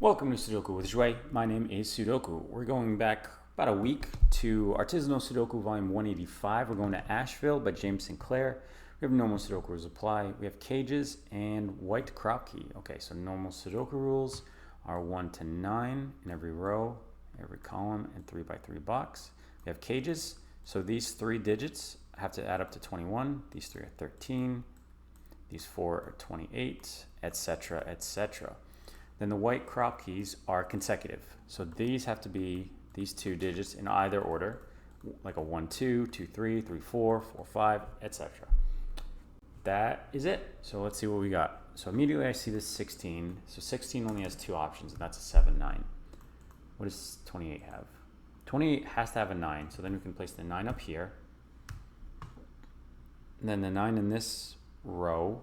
Welcome to Sudoku with Joy. My name is Sudoku. We're going back about a week to Artisanal Sudoku Volume 185. We're going to Asheville by James Sinclair. We have normal Sudoku rules apply. We have cages and white crop key. Okay, so normal Sudoku rules are 1 to 9 in every row, every column, and 3 by 3 box. We have cages, so these 3 digits have to add up to 21. These 3 are 13. These 4 are 28, etc., etc. Then the white crop keys are consecutive. So these have to be these 2 digits in either order, like a 1, 2, 2, 3, 3, 4, 4, 5, etc. That is it. So let's see what we got. So immediately I see this 16. So 16 only has 2 options, and that's a 7, 9. What does 28 have? 28 has to have a 9. So then we can place the 9 up here. And then the 9 in this row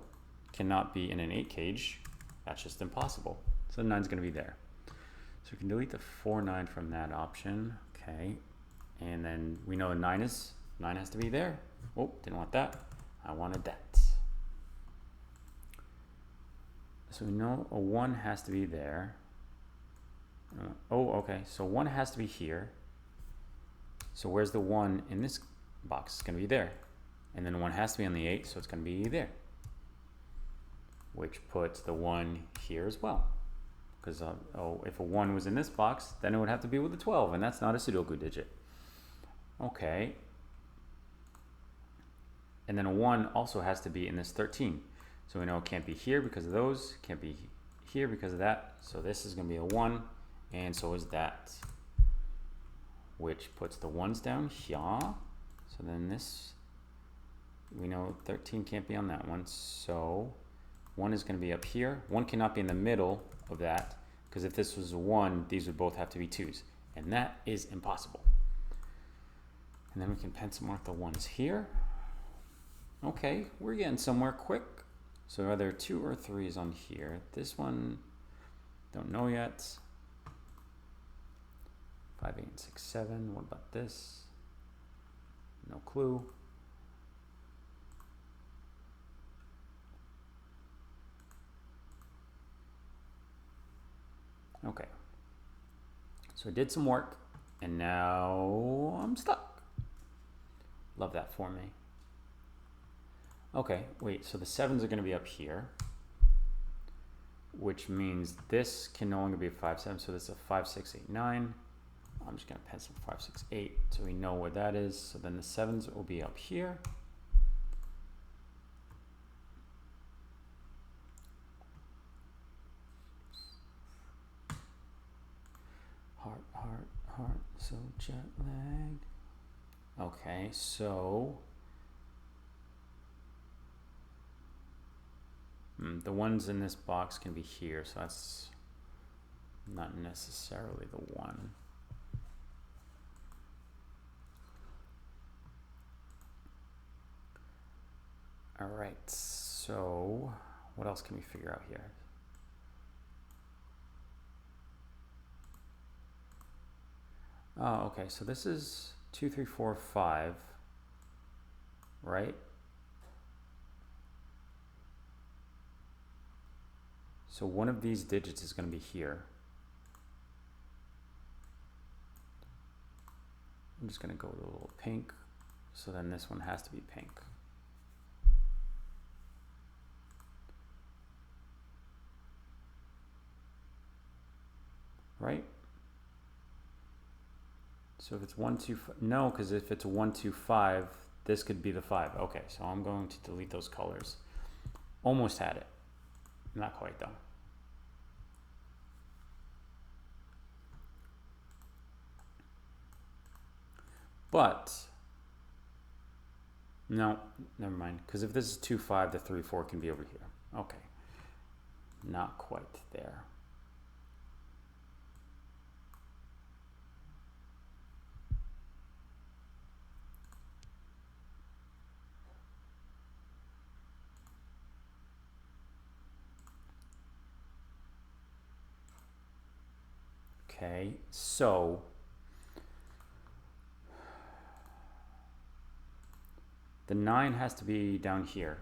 cannot be in an 8 cage. That's just impossible. So the 9 is going to be there. So we can delete the 4, 9 from that option. Okay. And then we know 9 has to be there. Oh, didn't want that. I wanted that. So we know a 1 has to be there. Oh, okay. So 1 has to be here. So where's the 1 in this box? It's going to be there. And then 1 has to be on the 8, so it's going to be there. Which puts the 1 here as well. Because if a 1 was in this box, then it would have to be with a 12, and that's not a Sudoku digit. Okay. And then a 1 also has to be in this 13. So we know it can't be here because of those, can't be here because of that. So this is going to be a 1, and so is that. Which puts the 1s down here. So then this, we know 13 can't be on that one, so 1 is going to be up here. 1 cannot be in the middle of that, because if this was a 1, these would both have to be 2s, and that is impossible. And then we can pencil mark the 1s here. Okay, we're getting somewhere quick. So are there 2 or 3s on here? This one, don't know yet. 5, 8, 6, 7. What about this? No clue. Okay, so I did some work, and now I'm stuck. Love that for me. Okay, wait, so the 7s are going to be up here, which means this can no longer be a 5, 7, so this is a 5, 6, 8, 9. I'm just going to pencil 5, 6, 8, so we know where that is. So then the 7s will be up here. Heart, so jet lag. Okay, so the 1s in this box can be here, so that's not necessarily the 1. All right, so what else can we figure out here? Oh, okay, so this is 2, 3, 4, 5, right? So one of these digits is going to be here. I'm just going to go with a little pink, so then this one has to be pink. Right? So if it's 1, 2, 5, no, because if it's 1, 2, 5, this could be the 5. Okay, so I'm going to delete those colors. Almost had it. Not quite though. But no, never mind. Because if this is 2, 5, the 3, 4 can be over here. Okay, not quite there. Okay, so the 9 has to be down here.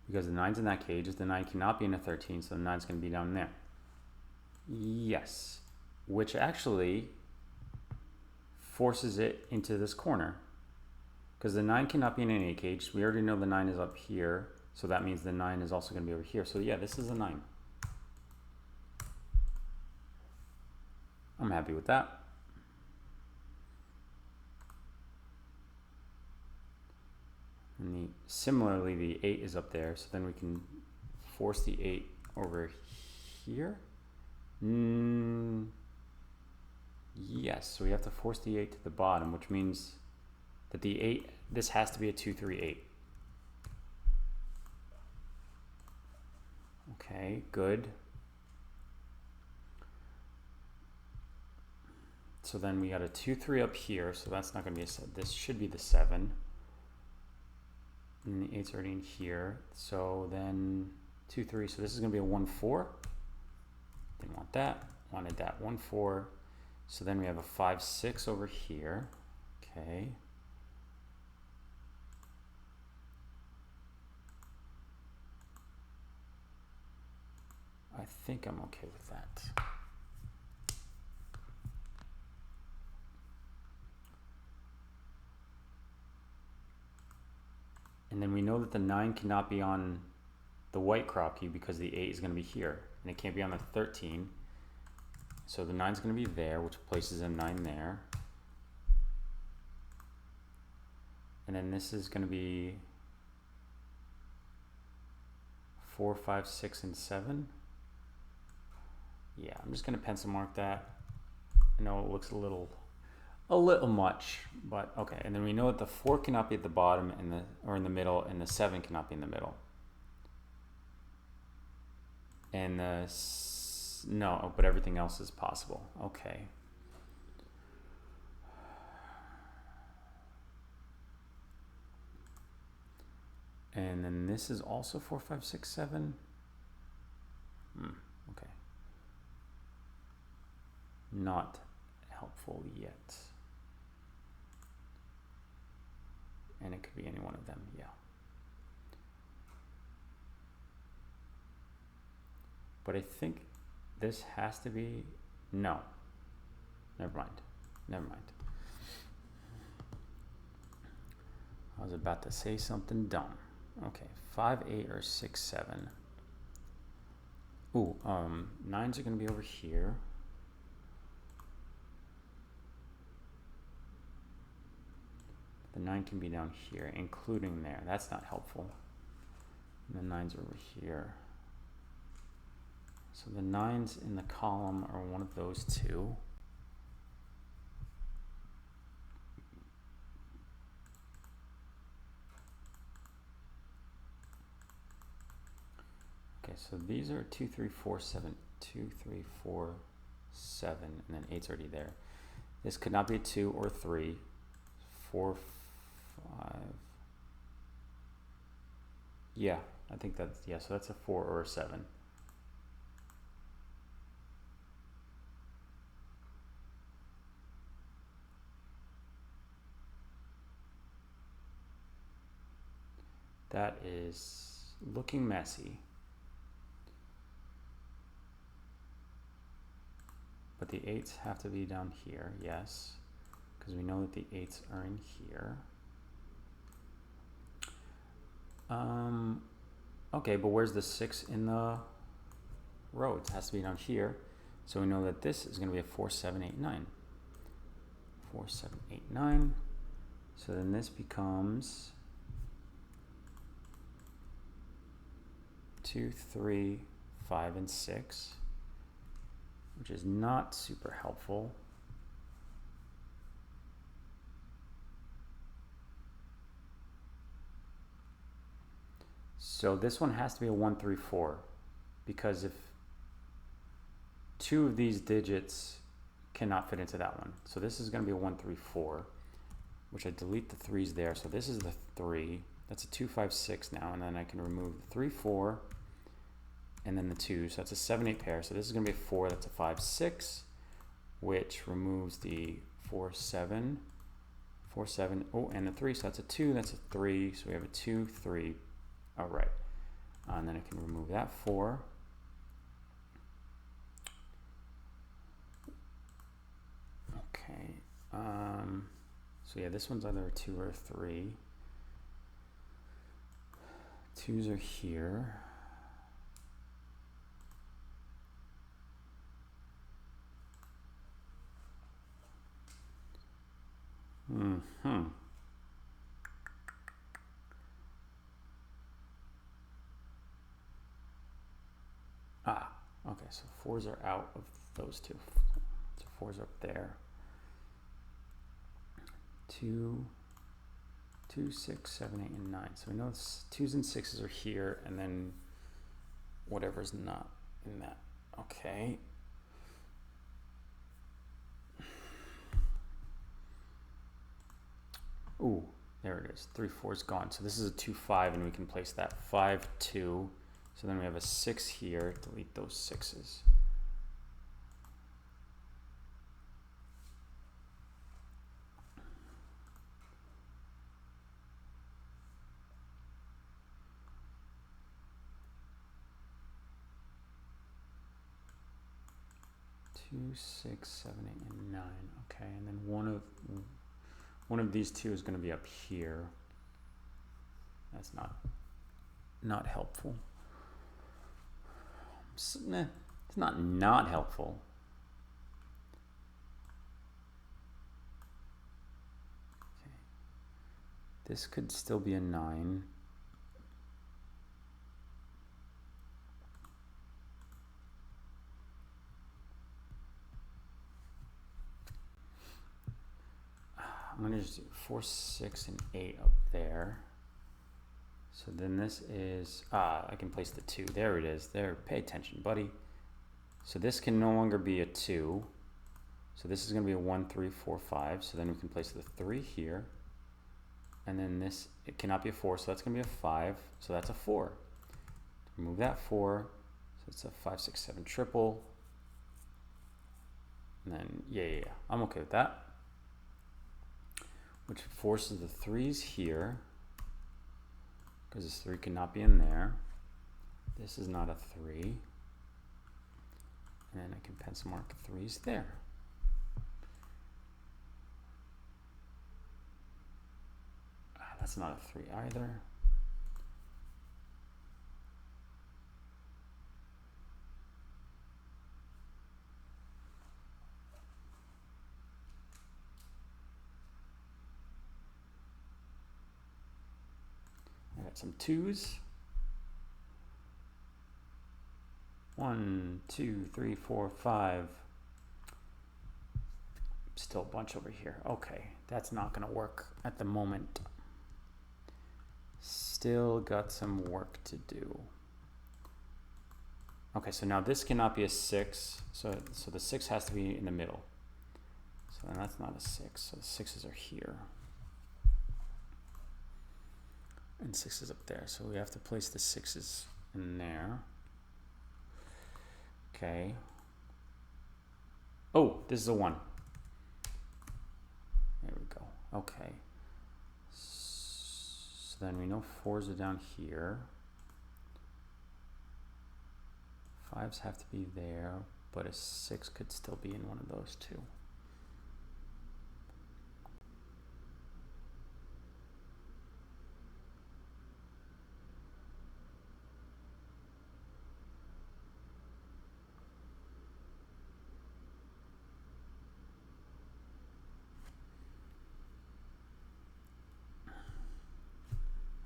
because the 9's in that cage. The 9 cannot be in a 13, so the 9's going to be down there. Yes, which actually forces it into this corner, because the 9 cannot be in any cage. We already know the 9 is up here, so that means the 9 is also going to be over here. So yeah, this is a 9. I'm happy with that. And similarly, the 8 is up there, so then we can force the 8 over here. Yes, so we have to force the 8 to the bottom, which means that the 8, this has to be a 2, 3, 8. Okay, good. So then we got a 2, 3 up here, so that's not going to be a 7. This should be the 7. And the 8's already in here, so then 2, 3, so this is going to be a 1, 4. Didn't want that, wanted that 1, 4. So then we have a 5, 6 over here. Okay. I think I'm okay with that. And then we know that the 9 cannot be on the white crop key because the 8 is going to be here. And it can't be on the 13. So the 9 is going to be there, which places a 9 there. And then this is going to be 4, 5, 6, and 7. Yeah, I'm just going to pencil mark that. I know it looks a little much, but okay. And then we know that the 4 cannot be at the bottom and or in the middle, and the 7 cannot be in the middle. And no, but everything else is possible. Okay. And then this is also 4, 5, 6, 7. Okay. Not helpful yet. And it could be any one of them, yeah. But I think this has to be, no. Never mind. Never mind. I was about to say something dumb. Okay, 5, 8, or 6, 7. Ooh, 9s are going to be over here. The 9 can be down here, including there. That's not helpful. And the 9's over here. So the 9s in the column are one of those two. Okay, so these are 2, 3, 4, 7, 2, 3, 4, 7, and then 8's already there. This could not be a 2 or 3, 4, 5. Yeah, I think that's, yeah, so that's a 4 or a 7. That is looking messy. But the 8s have to be down here, yes, because we know that the 8s are in here. Okay, but where's the 6 in the row? It has to be down here. So we know that this is going to be a 4, 7, 8, 9. 4, 7, 8, 9. So then this becomes 2, 3, 5, and 6, which is not super helpful. So this one has to be a 1, 3, 4, because if 2 of these digits cannot fit into that one. So this is going to be a 1, 3, 4, which I delete the 3's there. So this is the 3. That's a 2, 5, 6 now, and then I can remove the 3, 4, and then the 2. So that's a 7, 8 pair. So this is going to be a 4. That's a 5, 6, which removes the 4, 7, 4, 7. Oh, and the 3. So that's a 2. That's a 3. So we have a 2, 3. All right. And then I can remove that 4. Okay. So yeah, this one's either a 2 or a 3. 2s are here. Okay, so 4s are out of those two. So 4s are up there. 2, 6, 7, 8, and 9. So we know 2s and 6s are here, and then whatever's not in that. Okay. Ooh, there it is. 3, 4 is gone. So this is a 2, 5, and we can place that 5, 2. So then we have a 6 here. Delete those 6s. Two, 6, 7, 8, and 9. Okay, and then one of these two is going to be up here. That's not helpful. It's not helpful. Okay. This could still be a 9. I'm going to just do 4, 6, and 8 up there. So then this is, I can place the 2. There it is. There, pay attention, buddy. So this can no longer be a 2. So this is going to be a 1, 3, 4, 5. So then we can place the 3 here. And then this, it cannot be a 4, so that's going to be a 5. So that's a 4. Remove that 4. So it's a 5, 6, 7 triple. And then, yeah. I'm okay with that. Which forces the 3s here, because this 3 cannot be in there. This is not a 3. And then I can pencil mark 3s there. That's not a 3 either. I got some 2s. 1, 2, 3, 4, 5. Still a bunch over here. Okay, that's not going to work at the moment. Still got some work to do. Okay, so now this cannot be a 6. So the 6 has to be in the middle. So then that's not a 6. So the 6s are here. And 6 is up there. So we have to place the 6s in there. Okay. Oh, this is a 1. There we go. Okay. So then we know 4s are down here. 5s have to be there, but a 6 could still be in one of those two.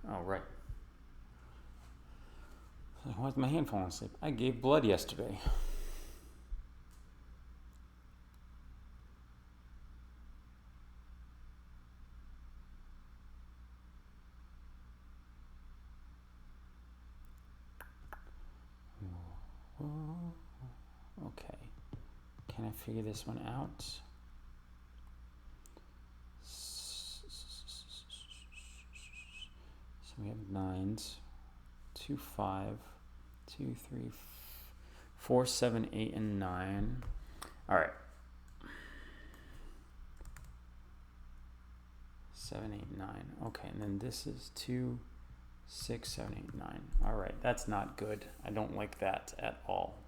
Oh, right. Why's my hand falling asleep? I gave blood yesterday. Okay. Can I figure this one out? So we have 9s. 2, 5, 2, 3, 4, 7, 8, and 9. All right. 7, 8, 9. Okay, and then this is 2, 6, 7, 8, 9. All right, that's not good. I don't like that at all.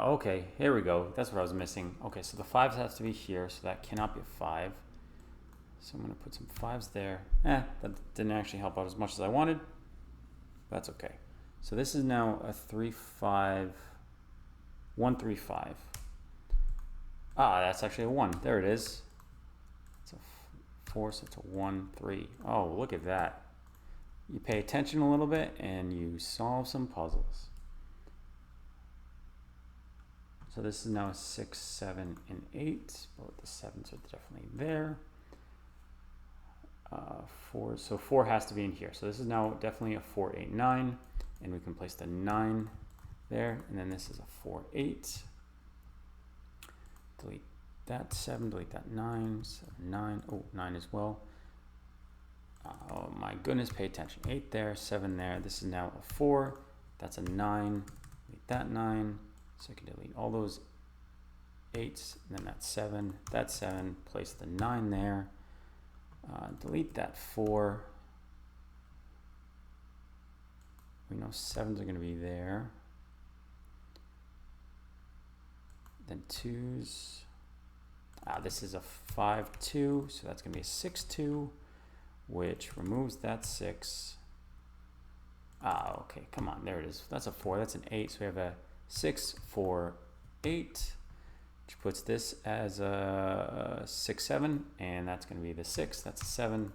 Okay, here we go. That's what I was missing. Okay, so the 5s has to be here, so that cannot be a 5. So I'm going to put some 5s there. That didn't actually help out as much as I wanted. That's okay. So this is now a 3, 5, 1, 3, 5. That's actually a 1. There it is. It's a 4, so it's a 1, 3. Oh, look at that. You pay attention a little bit and you solve some puzzles. So this is now a 6, 7, and 8. Both the 7s are definitely there. 4, so 4 has to be in here. So this is now definitely a 4, 8, 9. And we can place the 9 there. And then this is a 4, 8. Delete that 7, delete that 9, 7, 9. Oh, 9 as well. Oh my goodness, pay attention. 8 there, 7 there. This is now a 4. That's a 9. Delete that 9. So I can delete all those 8s, and then that's 7, place the 9 there, delete that 4. We know 7s are going to be there. Then 2s. This is a 5, 2, so that's going to be a 6, 2, which removes that 6. Okay, come on, there it is. That's a 4, that's an 8, so we have a 6, 4, 8, which puts this as a 6, 7, and that's going to be the 6. That's a 7. You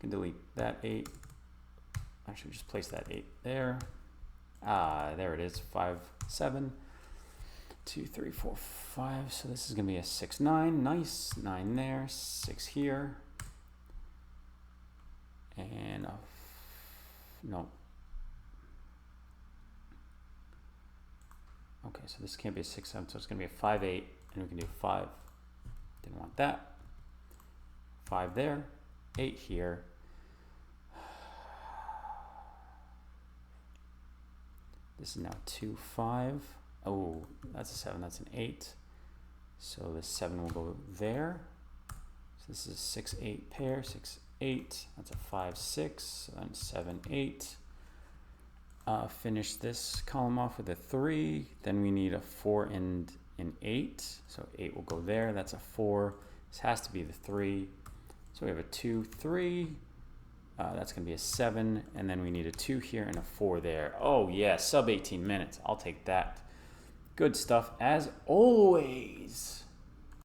can delete that 8. Actually, just place that 8 there. There it is. 5, 7, 2, 3, 4, 5. So this is going to be a 6, 9. Nice. 9 there. 6 here. And no. Okay, so this can't be a 6, 7, so it's going to be a 5, 8, and we can do 5. Didn't want that. 5 there, 8 here. This is now 2, 5. Oh, that's a 7, that's an 8. So the 7 will go there. So this is a 6, 8 pair, 6, 8. That's a 5, 6, so then 7, 8. Finish this column off with a 3. Then we need a 4 and an 8. So 8 will go there. That's a 4. This has to be the 3. So we have a 2, 3. That's going to be a 7. And then we need a 2 here and a 4 there. Oh, yeah, sub 18 minutes. I'll take that. Good stuff as always.